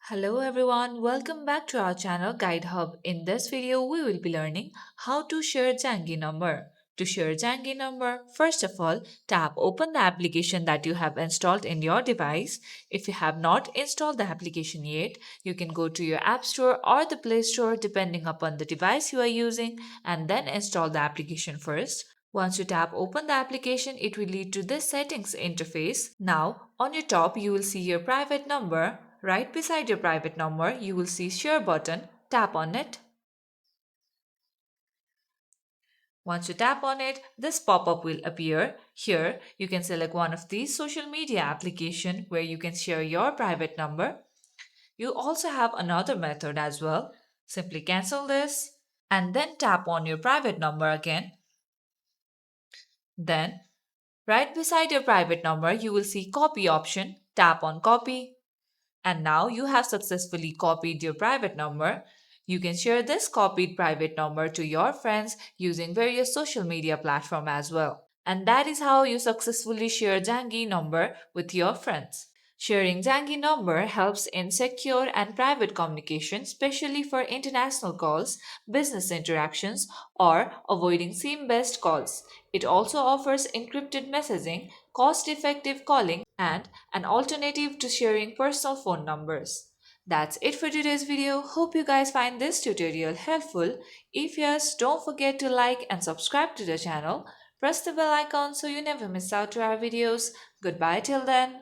Hello everyone, welcome back to our channel Guide Hub. In this video, we will be learning how to share Zangi number. To share Zangi number, first of all, tap open the application that you have installed in your device. If you have not installed the application yet, you can go to your App Store or the Play Store depending upon the device you are using and then install the application first. Once you tap open the application, it will lead to this settings interface. Now, on your top, you will see your private number. Right beside your private number, you will see share button. Tap on it. Once you tap on it, this pop-up will appear. Here, you can select one of these social media application where you can share your private number. You also have another method as well. Simply cancel this and then tap on your private number again. Then right beside your private number, you will see copy option. Tap on copy. And now you have successfully copied your private number. You can share this copied private number to your friends using various social media platforms as well. And that is how you successfully share Zangi number with your friends. Sharing Zangi number helps in secure and private communication, especially for international calls, business interactions, or avoiding SIM-based calls. It also offers encrypted messaging, cost-effective calling, and an alternative to sharing personal phone numbers. That's it for today's video. Hope you guys find this tutorial helpful. If yes, don't forget to like and subscribe to the channel. Press the bell icon so you never miss out to our videos. Goodbye till then.